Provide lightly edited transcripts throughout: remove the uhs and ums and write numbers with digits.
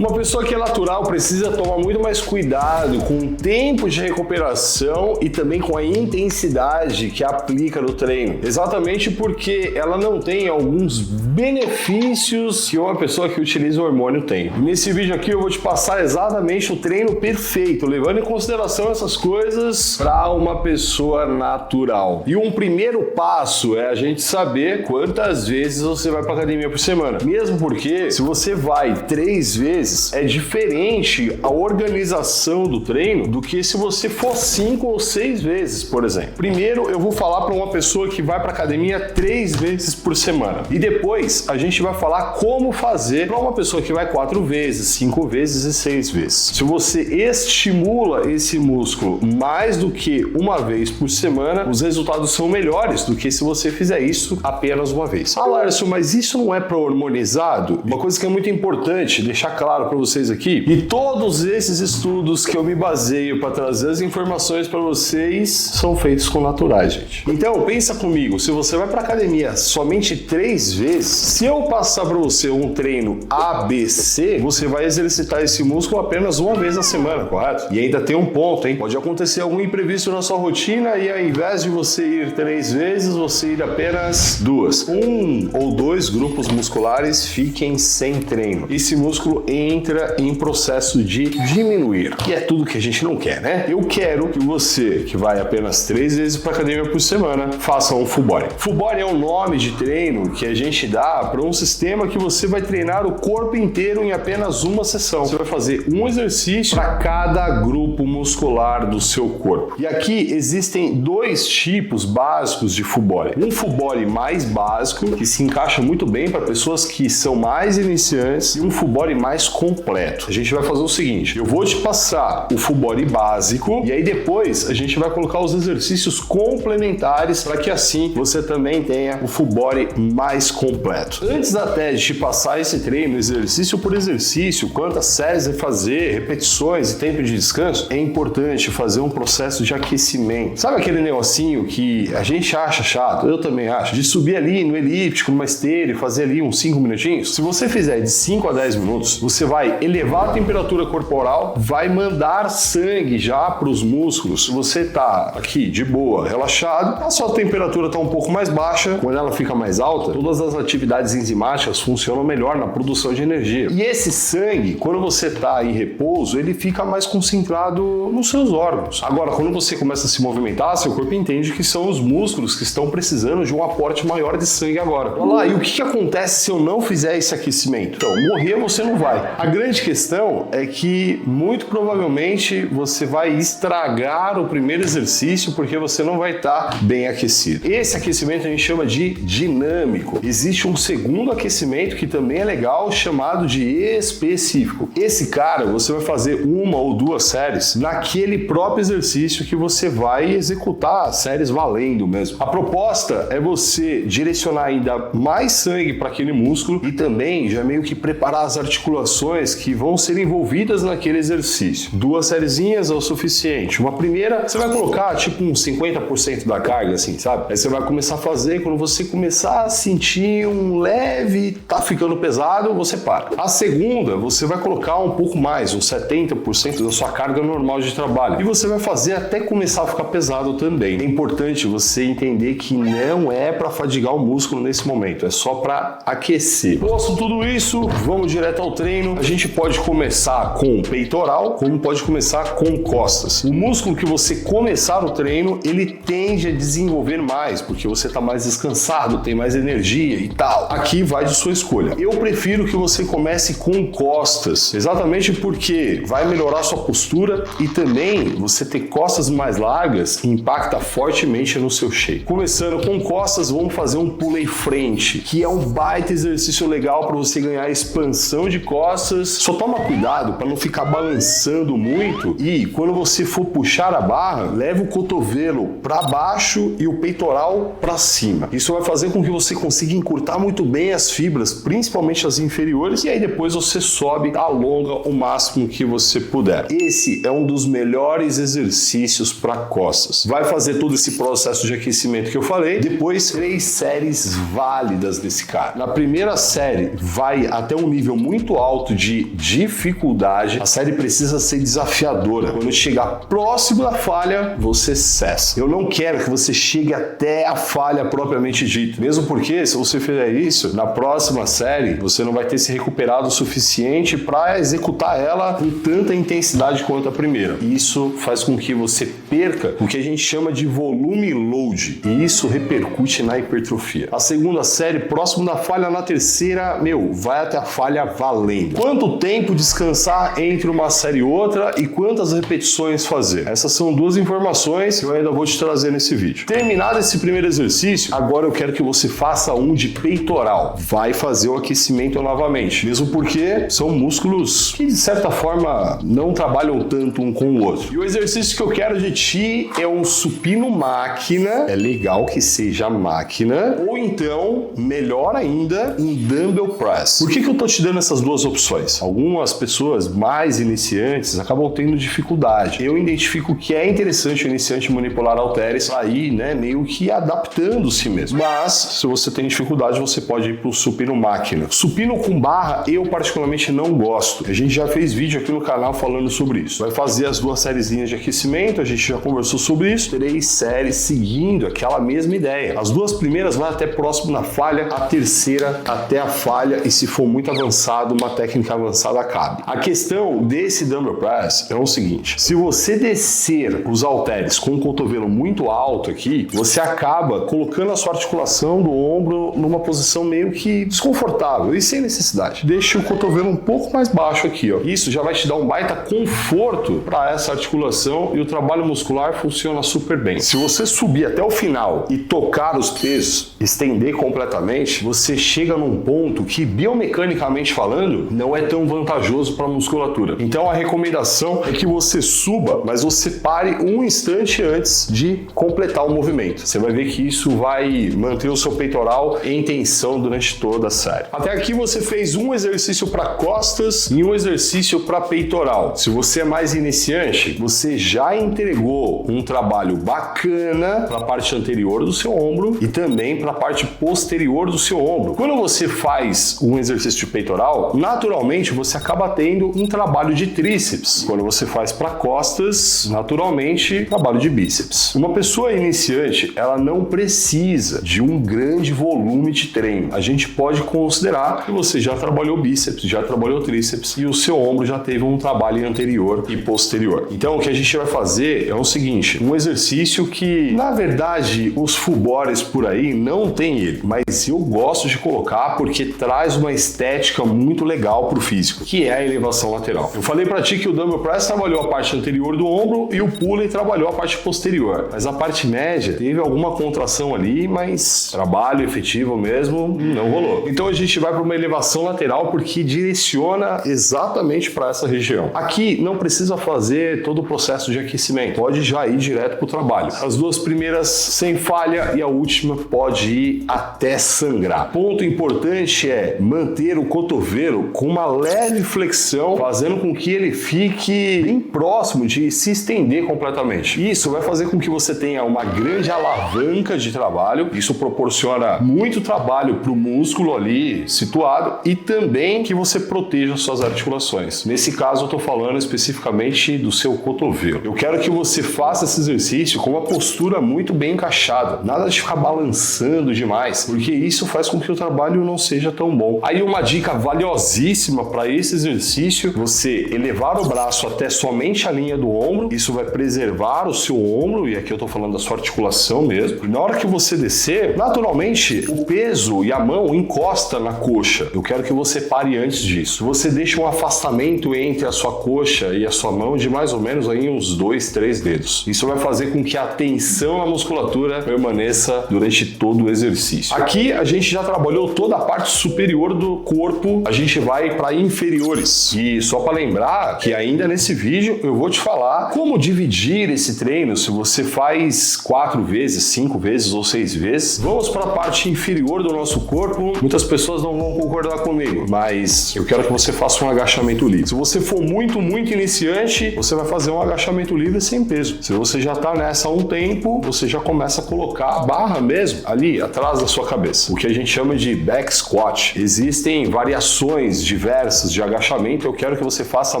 Uma pessoa que é natural precisa tomar muito mais cuidado com o tempo de recuperação e também com a intensidade que aplica no treino. Exatamente porque ela não tem alguns benefícios que uma pessoa que utiliza o hormônio tem. Nesse vídeo aqui eu vou te passar exatamente o treino perfeito, levando em consideração essas coisas para uma pessoa natural. E um primeiro passo é a gente saber quantas vezes você vai para academia por semana. Mesmo porque se você vai 3 vezes, é diferente a organização do treino do que se você for 5 ou 6 vezes, por exemplo. Primeiro, eu vou falar para uma pessoa que vai para academia 3 vezes por semana. E depois, a gente vai falar como fazer para uma pessoa que vai 4 vezes, 5 vezes e 6 vezes. Se você estimula esse músculo mais do que uma vez por semana, os resultados são melhores do que se você fizer isso apenas uma vez. Ah, Lárcio, mas isso não é para hormonizado? Uma coisa que é muito importante deixar claro para vocês aqui, e todos esses estudos que eu me baseio para trazer as informações para vocês são feitos com naturais, gente. Então, pensa comigo, se você vai para academia somente 3 vezes, se eu passar para você um treino ABC, você vai exercitar esse músculo apenas uma vez na semana, correto? E ainda tem um ponto, hein? Pode acontecer algum imprevisto na sua rotina e ao invés de você ir 3 vezes, você ir apenas 2. 1 ou 2 grupos musculares fiquem sem treino. Esse músculo entra em processo de diminuir, que é tudo que a gente não quer, né? Eu quero que você, que vai apenas 3 vezes para academia por semana, faça um full body. Full body é um nome de treino que a gente dá para um sistema que você vai treinar o corpo inteiro em apenas uma sessão. Você vai fazer um exercício para cada grupo muscular do seu corpo. E aqui existem 2 tipos básicos de full body. Um full body mais básico, que se encaixa muito bem para pessoas que são mais iniciantes, e um full body mais completo. A gente vai fazer o seguinte, eu vou te passar o full body básico e aí depois a gente vai colocar os exercícios complementares para que assim você também tenha o full body mais completo. Antes até de te passar esse treino, exercício por exercício, quantas séries vai fazer, repetições e tempo de descanso, é importante fazer um processo de aquecimento. Sabe aquele negocinho que a gente acha chato, eu também acho, de subir ali no elíptico, numa esteira e fazer ali uns 5 minutinhos? Se você fizer de 5 a 10 minutos, você vai elevar a temperatura corporal, vai mandar sangue já para os músculos. Se você tá aqui de boa, relaxado, a sua temperatura tá um pouco mais baixa. Quando ela fica mais alta, todas as atividades enzimáticas funcionam melhor na produção de energia. E esse sangue, quando você tá em repouso, ele fica mais concentrado nos seus órgãos. Agora, quando você começa a se movimentar, seu corpo entende que são os músculos que estão precisando de um aporte maior de sangue agora. Olha lá, e o que acontece se eu não fizer esse aquecimento? Então, morrer você não vai. A grande questão é que muito provavelmente você vai estragar o primeiro exercício porque você não vai estar bem aquecido. Esse aquecimento a gente chama de dinâmico. Existe um segundo aquecimento que também é legal, chamado de específico. Esse cara você vai fazer 1 ou 2 séries naquele próprio exercício que você vai executar, séries valendo mesmo. A proposta é você direcionar ainda mais sangue para aquele músculo e também já meio que preparar as articulações que vão ser envolvidas naquele exercício. 2 sériezinhas é o suficiente. Uma primeira, você vai colocar tipo uns 50% da carga, assim, sabe? Aí você vai começar a fazer, quando você começar a sentir um leve, tá ficando pesado, você para. A segunda, você vai colocar um pouco mais, uns 70% da sua carga normal de trabalho. E você vai fazer até começar a ficar pesado também. É importante você entender que não é para fadigar o músculo nesse momento, é só para aquecer. Posto tudo isso, vamos direto ao treino. A gente pode começar com peitoral, como pode começar com costas. O músculo que você começar o treino, ele tende a desenvolver mais, porque você está mais descansado, tem mais energia e tal. Aqui vai de sua escolha. Eu prefiro que você comece com costas, exatamente porque vai melhorar sua postura e também você ter costas mais largas impacta fortemente no seu shape. Começando com costas, vamos fazer um pulley frente, que é um baita exercício legal para você ganhar expansão de costas. Só toma cuidado para não ficar balançando muito e quando você for puxar a barra, leva o cotovelo para baixo e o peitoral para cima. Isso vai fazer com que você consiga encurtar muito bem as fibras, principalmente as inferiores, e aí depois você sobe, alonga o máximo que você puder. Esse é um dos melhores exercícios para costas. Vai fazer todo esse processo de aquecimento que eu falei, depois 3 séries válidas desse cara. Na primeira série vai até um nível muito alto salto de dificuldade, a série precisa ser desafiadora. Quando chegar próximo da falha, você cessa. Eu não quero que você chegue até a falha propriamente dita. Mesmo porque, se você fizer isso, na próxima série, você não vai ter se recuperado o suficiente para executar ela com tanta intensidade quanto a primeira. Isso faz com que você perca o que a gente chama de volume load. E isso repercute na hipertrofia. A segunda série, próximo da falha, na terceira, vai até a falha valendo. Quanto tempo descansar entre uma série e outra e quantas repetições fazer? Essas são duas informações que eu ainda vou te trazer nesse vídeo. Terminado esse primeiro exercício, agora eu quero que você faça um de peitoral. Vai fazer o aquecimento novamente, mesmo porque são músculos que de certa forma não trabalham tanto um com o outro. E o exercício que eu quero de ti é um supino máquina. É legal que seja máquina, ou então, melhor ainda, um dumbbell press. Por que eu tô te dando essas duas opções? Algumas pessoas mais iniciantes acabam tendo dificuldade. Eu identifico que é interessante o iniciante manipular halteres aí, meio que adaptando-se mesmo. Mas, se você tem dificuldade, você pode ir pro supino máquina. Supino com barra, eu particularmente não gosto. A gente já fez vídeo aqui no canal falando sobre isso. Vai fazer as duas sériezinhas de aquecimento, a gente já conversou sobre isso. 3 séries seguindo aquela mesma ideia. As duas primeiras vai até próximo da falha, a terceira até a falha, e se for muito avançado, uma técnica avançada cabe. A questão desse dumbbell press é o seguinte: se você descer os halteres com o cotovelo muito alto aqui, você acaba colocando a sua articulação do ombro numa posição meio que desconfortável e sem necessidade. Deixe o cotovelo um pouco mais baixo aqui, ó. Isso já vai te dar um baita conforto para essa articulação e o trabalho muscular funciona super bem. Se você subir até o final e tocar os pesos, estender completamente, você chega num ponto que, biomecanicamente falando, não é tão vantajoso para a musculatura. Então a recomendação é que você suba, mas você pare um instante antes de completar o movimento. Você vai ver que isso vai manter o seu peitoral em tensão durante toda a série. Até aqui você fez um exercício para costas e um exercício para peitoral. Se você é mais iniciante, você já entregou um trabalho bacana para a parte anterior do seu ombro e também para a parte posterior do seu ombro. Quando você faz um exercício de peitoral, naturalmente você acaba tendo um trabalho de tríceps. Quando você faz para costas, naturalmente, trabalho de bíceps. Uma pessoa iniciante, ela não precisa de um grande volume de treino. A gente pode considerar que você já trabalhou bíceps, já trabalhou tríceps e o seu ombro já teve um trabalho anterior e posterior. Então, o que a gente vai fazer é o seguinte: um exercício que, na verdade, os full bodies por aí não tem ele, mas eu gosto de colocar porque traz uma estética muito legal pro físico, que é a elevação lateral. Eu falei pra ti que o dumbbell press trabalhou a parte anterior do ombro e o pulley trabalhou a parte posterior, mas a parte média teve alguma contração ali, mas trabalho efetivo mesmo não rolou. Então a gente vai para uma elevação lateral porque direciona exatamente para essa região. Aqui não precisa fazer todo o processo de aquecimento, pode já ir direto pro trabalho. As duas primeiras sem falha e a última pode ir até sangrar. Ponto importante é manter o cotovelo com uma leve flexão, fazendo com que ele fique bem próximo de se estender completamente. Isso vai fazer com que você tenha uma grande alavanca de trabalho. Isso proporciona muito trabalho para o músculo ali situado e também que você proteja suas articulações. Nesse caso eu estou falando especificamente do seu cotovelo. Eu quero que você faça esse exercício com uma postura muito bem encaixada. Nada de ficar balançando demais, porque isso faz com que o trabalho não seja tão bom. Aí uma dica valiosíssima para esse exercício: você elevar o braço até somente a linha do ombro. Isso vai preservar o seu ombro, e aqui eu estou falando da sua articulação mesmo. E na hora que você descer, naturalmente o peso e a mão encosta na coxa. Eu quero que você pare antes disso. Você deixa um afastamento entre a sua coxa e a sua mão de mais ou menos aí uns 2, 3 dedos. Isso vai fazer com que a tensão na musculatura permaneça durante todo o exercício. Aqui a gente já trabalhou toda a parte superior do corpo, a gente vai para inferiores. E só para lembrar que ainda nesse vídeo eu vou te falar como dividir esse treino. Se você faz 4 vezes, 5 vezes ou 6 vezes, vamos para a parte inferior do nosso corpo. Muitas pessoas não vão concordar comigo, mas eu quero que você faça um agachamento livre. Se você for muito iniciante, você vai fazer um agachamento livre sem peso. Se você já está nessa há um tempo, você já começa a colocar a barra mesmo ali atrás da sua cabeça, o que a gente chama de back squat. Existem variações de diversas de agachamento, eu quero que você faça a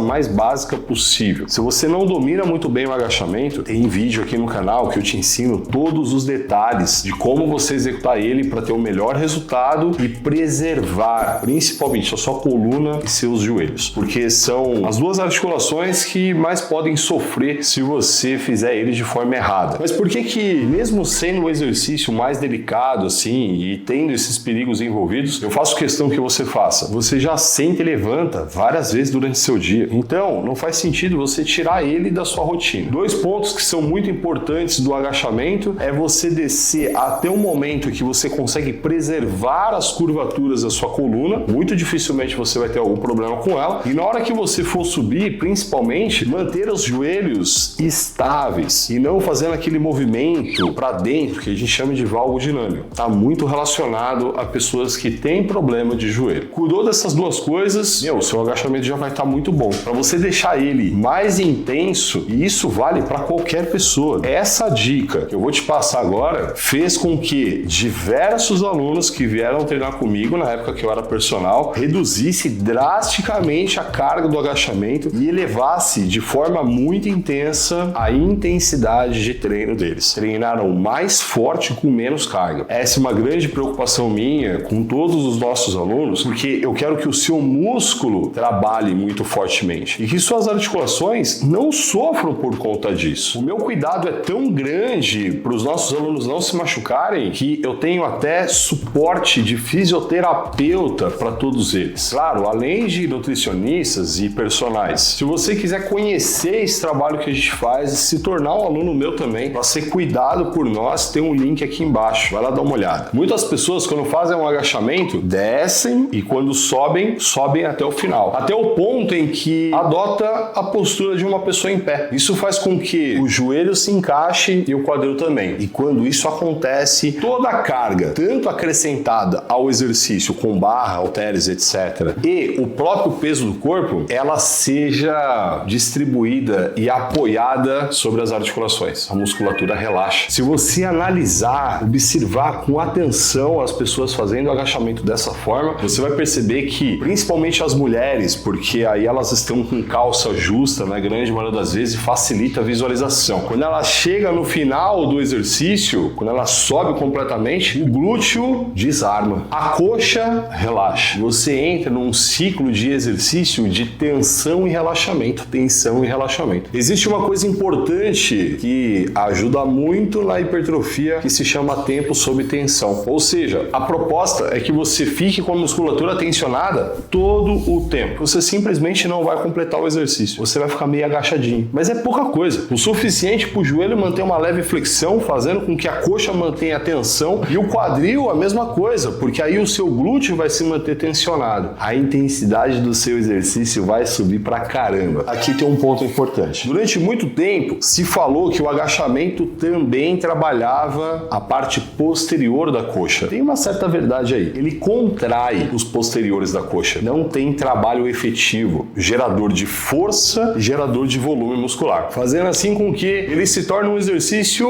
mais básica possível. Se você não domina muito bem o agachamento, tem vídeo aqui no canal que eu te ensino todos os detalhes de como você executar ele para ter o melhor resultado e preservar principalmente a sua coluna e seus joelhos, porque são as duas articulações que mais podem sofrer se você fizer ele de forma errada. Mas por que mesmo sendo um exercício mais delicado assim e tendo esses perigos envolvidos, eu faço questão que você faça? Você já senta e levanta várias vezes durante seu dia, então não faz sentido você tirar ele da sua rotina. Dois pontos que são muito importantes do agachamento é você descer até um momento que você consegue preservar as curvaturas da sua coluna, muito dificilmente você vai ter algum problema com ela, e na hora que você for subir, principalmente, manter os joelhos estáveis e não fazendo aquele movimento para dentro que a gente chama de valgo dinâmico. Está muito relacionado a pessoas que têm problema de joelho. Cuidou dessas duas coisas, o seu agachamento já vai estar muito bom. Para você deixar ele mais intenso, e isso vale para qualquer pessoa, essa dica que eu vou te passar agora fez com que diversos alunos que vieram treinar comigo na época que eu era personal reduzisse drasticamente a carga do agachamento e elevasse de forma muito intensa a intensidade de treino deles. Treinaram mais forte com menos carga. Essa é uma grande preocupação minha com todos os nossos alunos, porque eu quero que o seu músculo trabalhe muito fortemente e que suas articulações não sofram por conta disso. O meu cuidado é tão grande para os nossos alunos não se machucarem que eu tenho até suporte de fisioterapeuta para todos eles. Claro, além de nutricionistas e personagens. Se você quiser conhecer esse trabalho que a gente faz e se tornar um aluno meu também, para ser cuidado por nós, tem um link aqui embaixo. Vai lá dar uma olhada. Muitas pessoas, quando fazem um agachamento, descem e quando sobem, sobem até o final. Até o ponto em que adota a postura de uma pessoa em pé. Isso faz com que o joelho se encaixe e o quadril também. E quando isso acontece, toda a carga, tanto acrescentada ao exercício com barra, halteres, etc., e o próprio peso do corpo, ela seja distribuída e apoiada sobre as articulações. A musculatura relaxa. Se você analisar, observar com atenção as pessoas fazendo o agachamento dessa forma, você vai perceber que, principalmente as mulheres, porque aí elas estão com calça justa, na grande maioria das vezes, facilita a visualização. Quando ela chega no final do exercício, quando ela sobe completamente, o glúteo desarma. A coxa relaxa. Você entra num ciclo de exercício de tensão e relaxamento. Tensão e relaxamento. Existe uma coisa importante que ajuda muito na hipertrofia que se chama tempo sob tensão. Ou seja, a proposta é que você fique com a musculatura tensionada todo o tempo. Você simplesmente não vai completar o exercício. Você vai ficar meio agachadinho. Mas é pouca coisa. O suficiente para o joelho manter uma leve flexão, fazendo com que a coxa mantenha a tensão e o quadril a mesma coisa, porque aí o seu glúteo vai se manter tensionado. A intensidade do seu exercício vai subir pra caramba. Aqui tem um ponto importante. Durante muito tempo se falou que o agachamento também trabalhava a parte posterior da coxa. Tem uma certa verdade aí. Ele contrai os posteriores da coxa. Não tem trabalho efetivo, gerador de força e gerador de volume muscular, fazendo assim com que ele se torne um exercício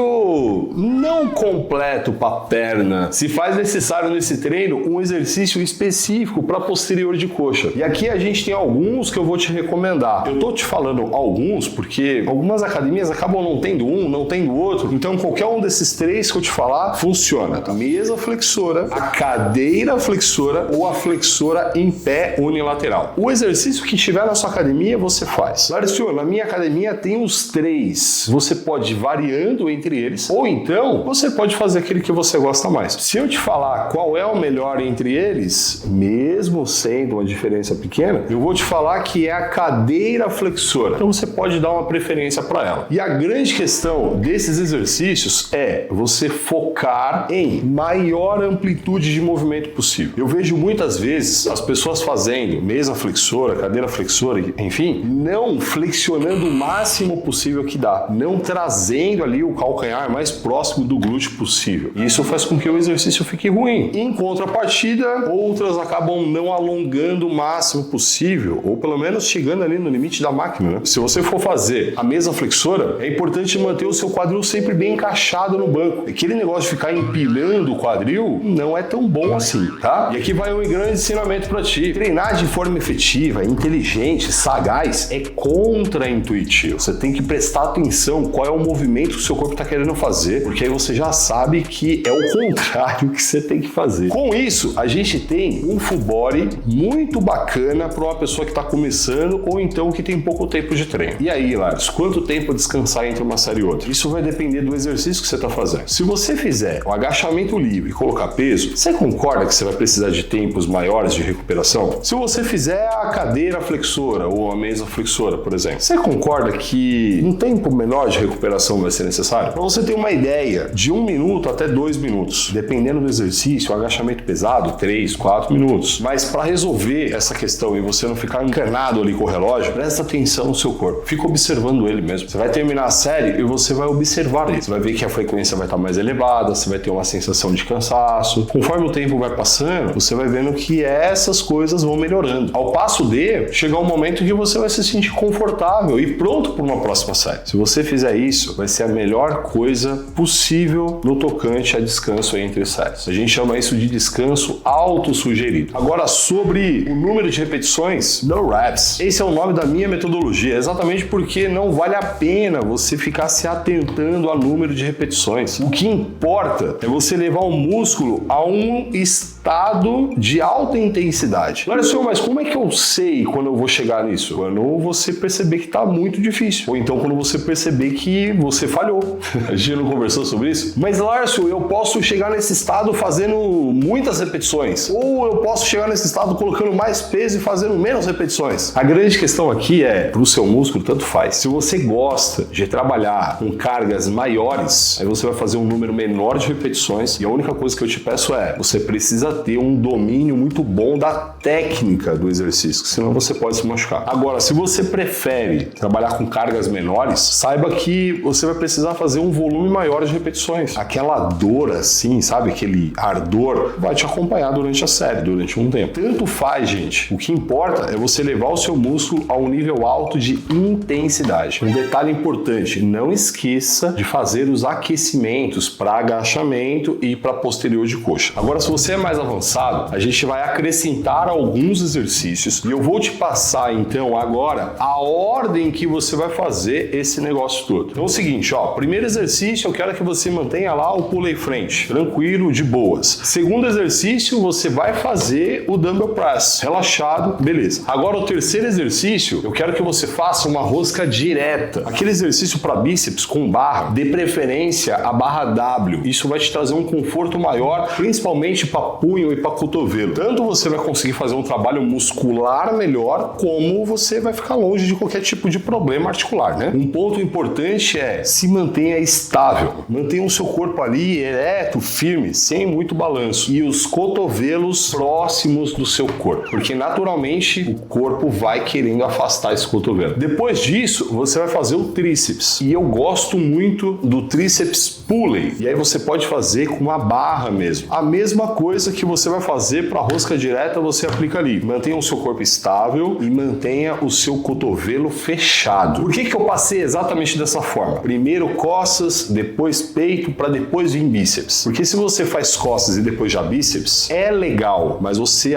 não completo para a perna. Se faz necessário nesse treino um exercício específico para posterior de coxa. E aqui a gente tem alguns que eu vou te recomendar. Eu tô te falando alguns porque algumas academias acabam não tendo um, não tendo outro. Então qualquer um desses três que eu te falar funciona. A mesa flexora, a cadeira flexora ou a flexora em pé unilateral. O exercício que tiver na sua academia você faz. Larissa, na minha academia tem os três. Você pode ir variando entre eles ou então você pode fazer aquele que você gosta mais. Se eu te falar qual é o melhor entre eles, mesmo sendo uma diferença pequena, eu vou te falar que é a cadeira flexora. Então você pode dar uma preferência para ela. E a grande questão desses exercícios é você focar em maior amplitude de movimento possível. Eu vejo muitas vezes as pessoas fazendo mesa flexora, cadeira flexora, enfim, não flexionando o máximo possível que dá, não trazendo ali o calcanhar mais próximo do glúteo possível. E isso faz com que o exercício fique ruim. Em contrapartida, outras acabam não alongando o máximo possível, ou pelo menos chegando ali no limite da máquina, né? Se você for fazer a mesa flexora, é importante manter o seu quadril sempre bem encaixado no banco. Aquele negócio de ficar empilhando o quadril não é tão bom assim, tá? E aqui vai um grande ensinamento para ti. treinar de forma efetiva, inteligente, sagaz é contraintuitivo. Você tem que prestar atenção qual é o movimento que o seu corpo está querendo fazer, porque aí você já sabe que é o contrário que você tem que fazer. Com isso, a gente tem um full body muito bacana para uma pessoa que está começando ou então que tem pouco tempo de treino. E aí, Lars, quanto tempo descansar entre uma série e outra? Isso vai depender do exercício que você está fazendo. Se você fizer um agachamento livre e colocar peso, você concorda que você vai precisar de tempos maiores de recuperação? Se você fizer a cadeira flexora ou a mesa flexora, por exemplo, você concorda que um tempo menor de recuperação vai ser necessário? Para você ter uma ideia, de 1 minuto até 2 minutos. Dependendo do exercício, o agachamento pesado, 3, 4 minutos. Mas para resolver essa questão e você não ficar encanado ali com o relógio, presta atenção no seu corpo. Fica observando ele mesmo. Você vai terminar a série e você vai observar ele. Você vai ver que a frequência vai estar mais elevada, você vai ter uma sensação de cansaço. Conforme o tempo vai passando, você vai vendo que essas coisas vão melhorando. Ao passo de chegar um momento que você vai se sentir confortável e pronto para uma próxima série. Se você fizer isso, vai ser a melhor coisa possível no tocante a descanso entre séries. A gente chama isso de descanso autossugerido. Agora, sobre o número de repetições, no reps. Esse é o nome da minha metodologia, exatamente porque não vale a pena você ficar se atentando a número de repetições. O que importa é você levar o músculo a um estado de alta intensidade. Olha só, mas como é que eu sei quando eu vou chegar nisso? Quando você perceber que está muito difícil. Ou então quando você perceber que você falhou. A gente não conversou sobre isso? Mas, Lárcio, eu posso chegar nesse estado fazendo muitas repetições. Ou eu posso chegar nesse estado colocando mais peso e fazendo menos repetições. A grande questão aqui é, para o seu músculo, tanto faz. Se você gosta de trabalhar com cargas maiores, aí você vai fazer um número menor de repetições. E a única coisa que eu te peço é, você precisa ter um domínio muito bom da técnica do exercício, senão você pode se machucar. Agora, se você prefere trabalhar com cargas menores, saiba que você vai precisar fazer um volume maior de repetições. Aquela dor assim, sabe? Aquele ardor vai te acompanhar durante a série, durante um tempo. Tanto faz, gente. O que importa é você levar o seu músculo a um nível alto de intensidade. Um detalhe importante, não esqueça de fazer os aquecimentos para agachamento e para posterior de coxa. Agora, se você é mais avançado, a gente vai acrescentar alguns exercícios e eu vou te passar então agora a ordem que você vai fazer esse negócio todo. Então é o seguinte, ó, primeiro exercício eu quero que você mantenha lá o pulley frente, tranquilo, de boas. Segundo exercício, você vai fazer o dumbbell press, relaxado, beleza. Agora o terceiro exercício, eu quero que você faça uma rosca direta. Aquele exercício para bíceps com barra, de preferência a barra W. Isso vai te trazer um conforto maior, principalmente para punho e para cotovelo. Tanto você vai conseguir fazer um trabalho muscular melhor, como você vai ficar longe de qualquer tipo de problema articular, né? Um ponto importante é se mantenha estável. Mantenha o seu corpo ali ereto, firme, sem muito balanço. E os cotovelos próximos do seu corpo. Porque naturalmente o corpo vai querendo afastar esse cotovelo. Depois disso, você vai fazer o tríceps. E eu gosto muito do tríceps pulley. E aí você pode fazer com uma barra mesmo. A mesma coisa que você vai fazer para rosca direta, você aplica ali. Mantenha o seu corpo estável e mantenha o seu cotovelo fechado. Por que eu passei exatamente dessa forma? Primeiro costas, depois peito, para depois vir bíceps. Porque se você faz costas e depois já bíceps, é legal, mas você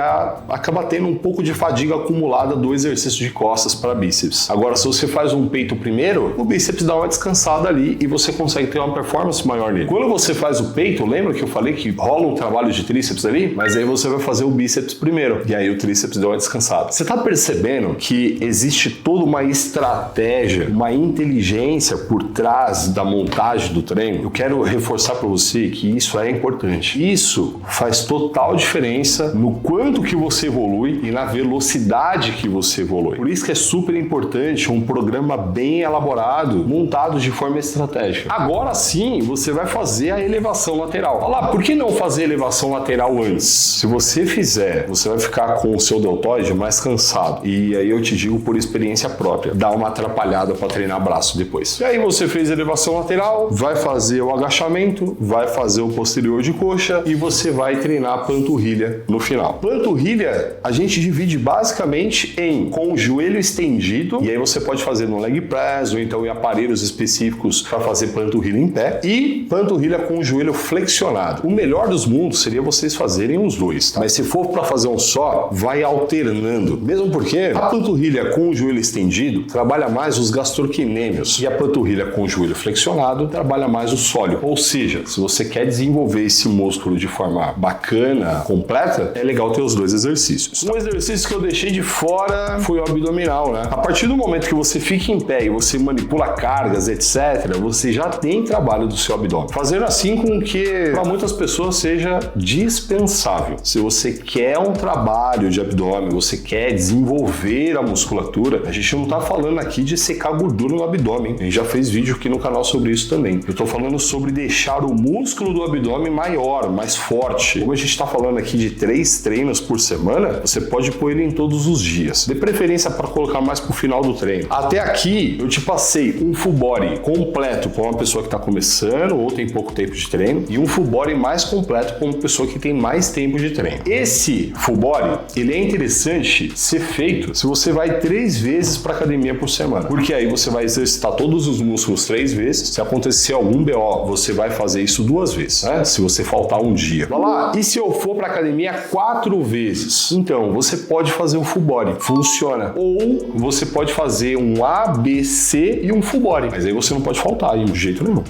acaba tendo um pouco de fadiga acumulada do exercício de costas para bíceps. Agora, se você faz um peito primeiro, o bíceps dá uma descansada ali e você consegue ter uma performance maior nele. Quando você faz o peito, lembra que eu falei que rola um trabalho de tríceps ali? Mas aí você vai fazer o bíceps primeiro. E aí o tríceps deu uma descansada. Você tá percebendo que existe toda uma estratégia, uma inteligência por trás da montagem do treino? Eu quero reforçar para você que isso é importante. Isso faz total diferença no quanto que você evolui e na velocidade que você evolui. Por isso que é super importante um programa bem elaborado, montado de forma estratégica. Agora sim, você vai fazer a elevação lateral. Olha lá, por que não fazer elevação lateral antes? Se você fizer, você vai ficar com o seu deltoide mais cansado. E aí eu te digo por experiência própria, dá uma atrapalhada para treinar braço depois. E aí você fez a elevação lateral, vai fazer o agachamento, vai fazer o posterior de coxa e você vai treinar a panturrilha no final. Panturrilha a gente divide basicamente em com o joelho estendido, e aí você pode fazer no leg press ou então em aparelhos específicos para fazer panturrilha em pé, e panturrilha com o joelho flexionado. O melhor dos mundos seria vocês fazerem fazerem os dois, tá? Mas se for para fazer um só, vai alternando. Mesmo porque a panturrilha com o joelho estendido trabalha mais os gastrocnêmios e a panturrilha com o joelho flexionado trabalha mais o sólio. Ou seja, se você quer desenvolver esse músculo de forma bacana, completa, é legal ter os dois exercícios. Um exercício que eu deixei de fora foi o abdominal, né? A partir do momento que você fica em pé e você manipula cargas, etc., você já tem trabalho do seu abdômen. Fazendo assim com que para muitas pessoas seja dispensável. Se você quer um trabalho de abdômen, você quer desenvolver a musculatura, a gente não tá falando aqui de secar gordura no abdômen. A gente já fez vídeo aqui no canal sobre isso também. Eu tô falando sobre deixar o músculo do abdômen maior, mais forte. Como a gente tá falando aqui de 3 treinos por semana, você pode pôr ele em todos os dias. De preferência para colocar mais pro final do treino. Até aqui eu te passei um full body completo para uma pessoa que tá começando ou tem pouco tempo de treino e um full body mais completo para uma pessoa que tem mais tempo de treino. Esse full body, ele é interessante ser feito se você vai 3 vezes para academia por semana, porque aí você vai exercitar todos os músculos 3 vezes. Se acontecer algum BO, você vai fazer isso 2 vezes, né? Se você faltar um dia. Vai lá. E se eu for para academia 4 vezes? Então, você pode fazer um full body. Funciona. Ou você pode fazer um A, B, C e um full body. Mas aí você não pode faltar aí, de jeito nenhum.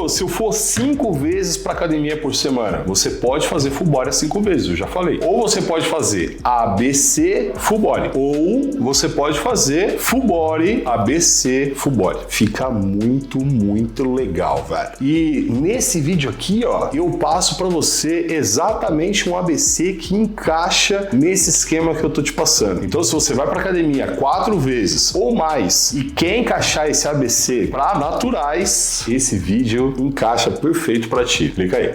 Se eu for 5 vezes para academia por semana, você pode fazer full body 5 vezes, eu já falei. Ou você pode fazer ABC full body. Ou você pode fazer full body, ABC full body. Fica muito, muito legal, velho. E nesse vídeo aqui, ó, eu passo para você exatamente um ABC que encaixa nesse esquema que eu tô te passando. Então, se você vai para academia 4 vezes ou mais e quer encaixar esse ABC para naturais, esse vídeo encaixa perfeito para ti. Clica aí.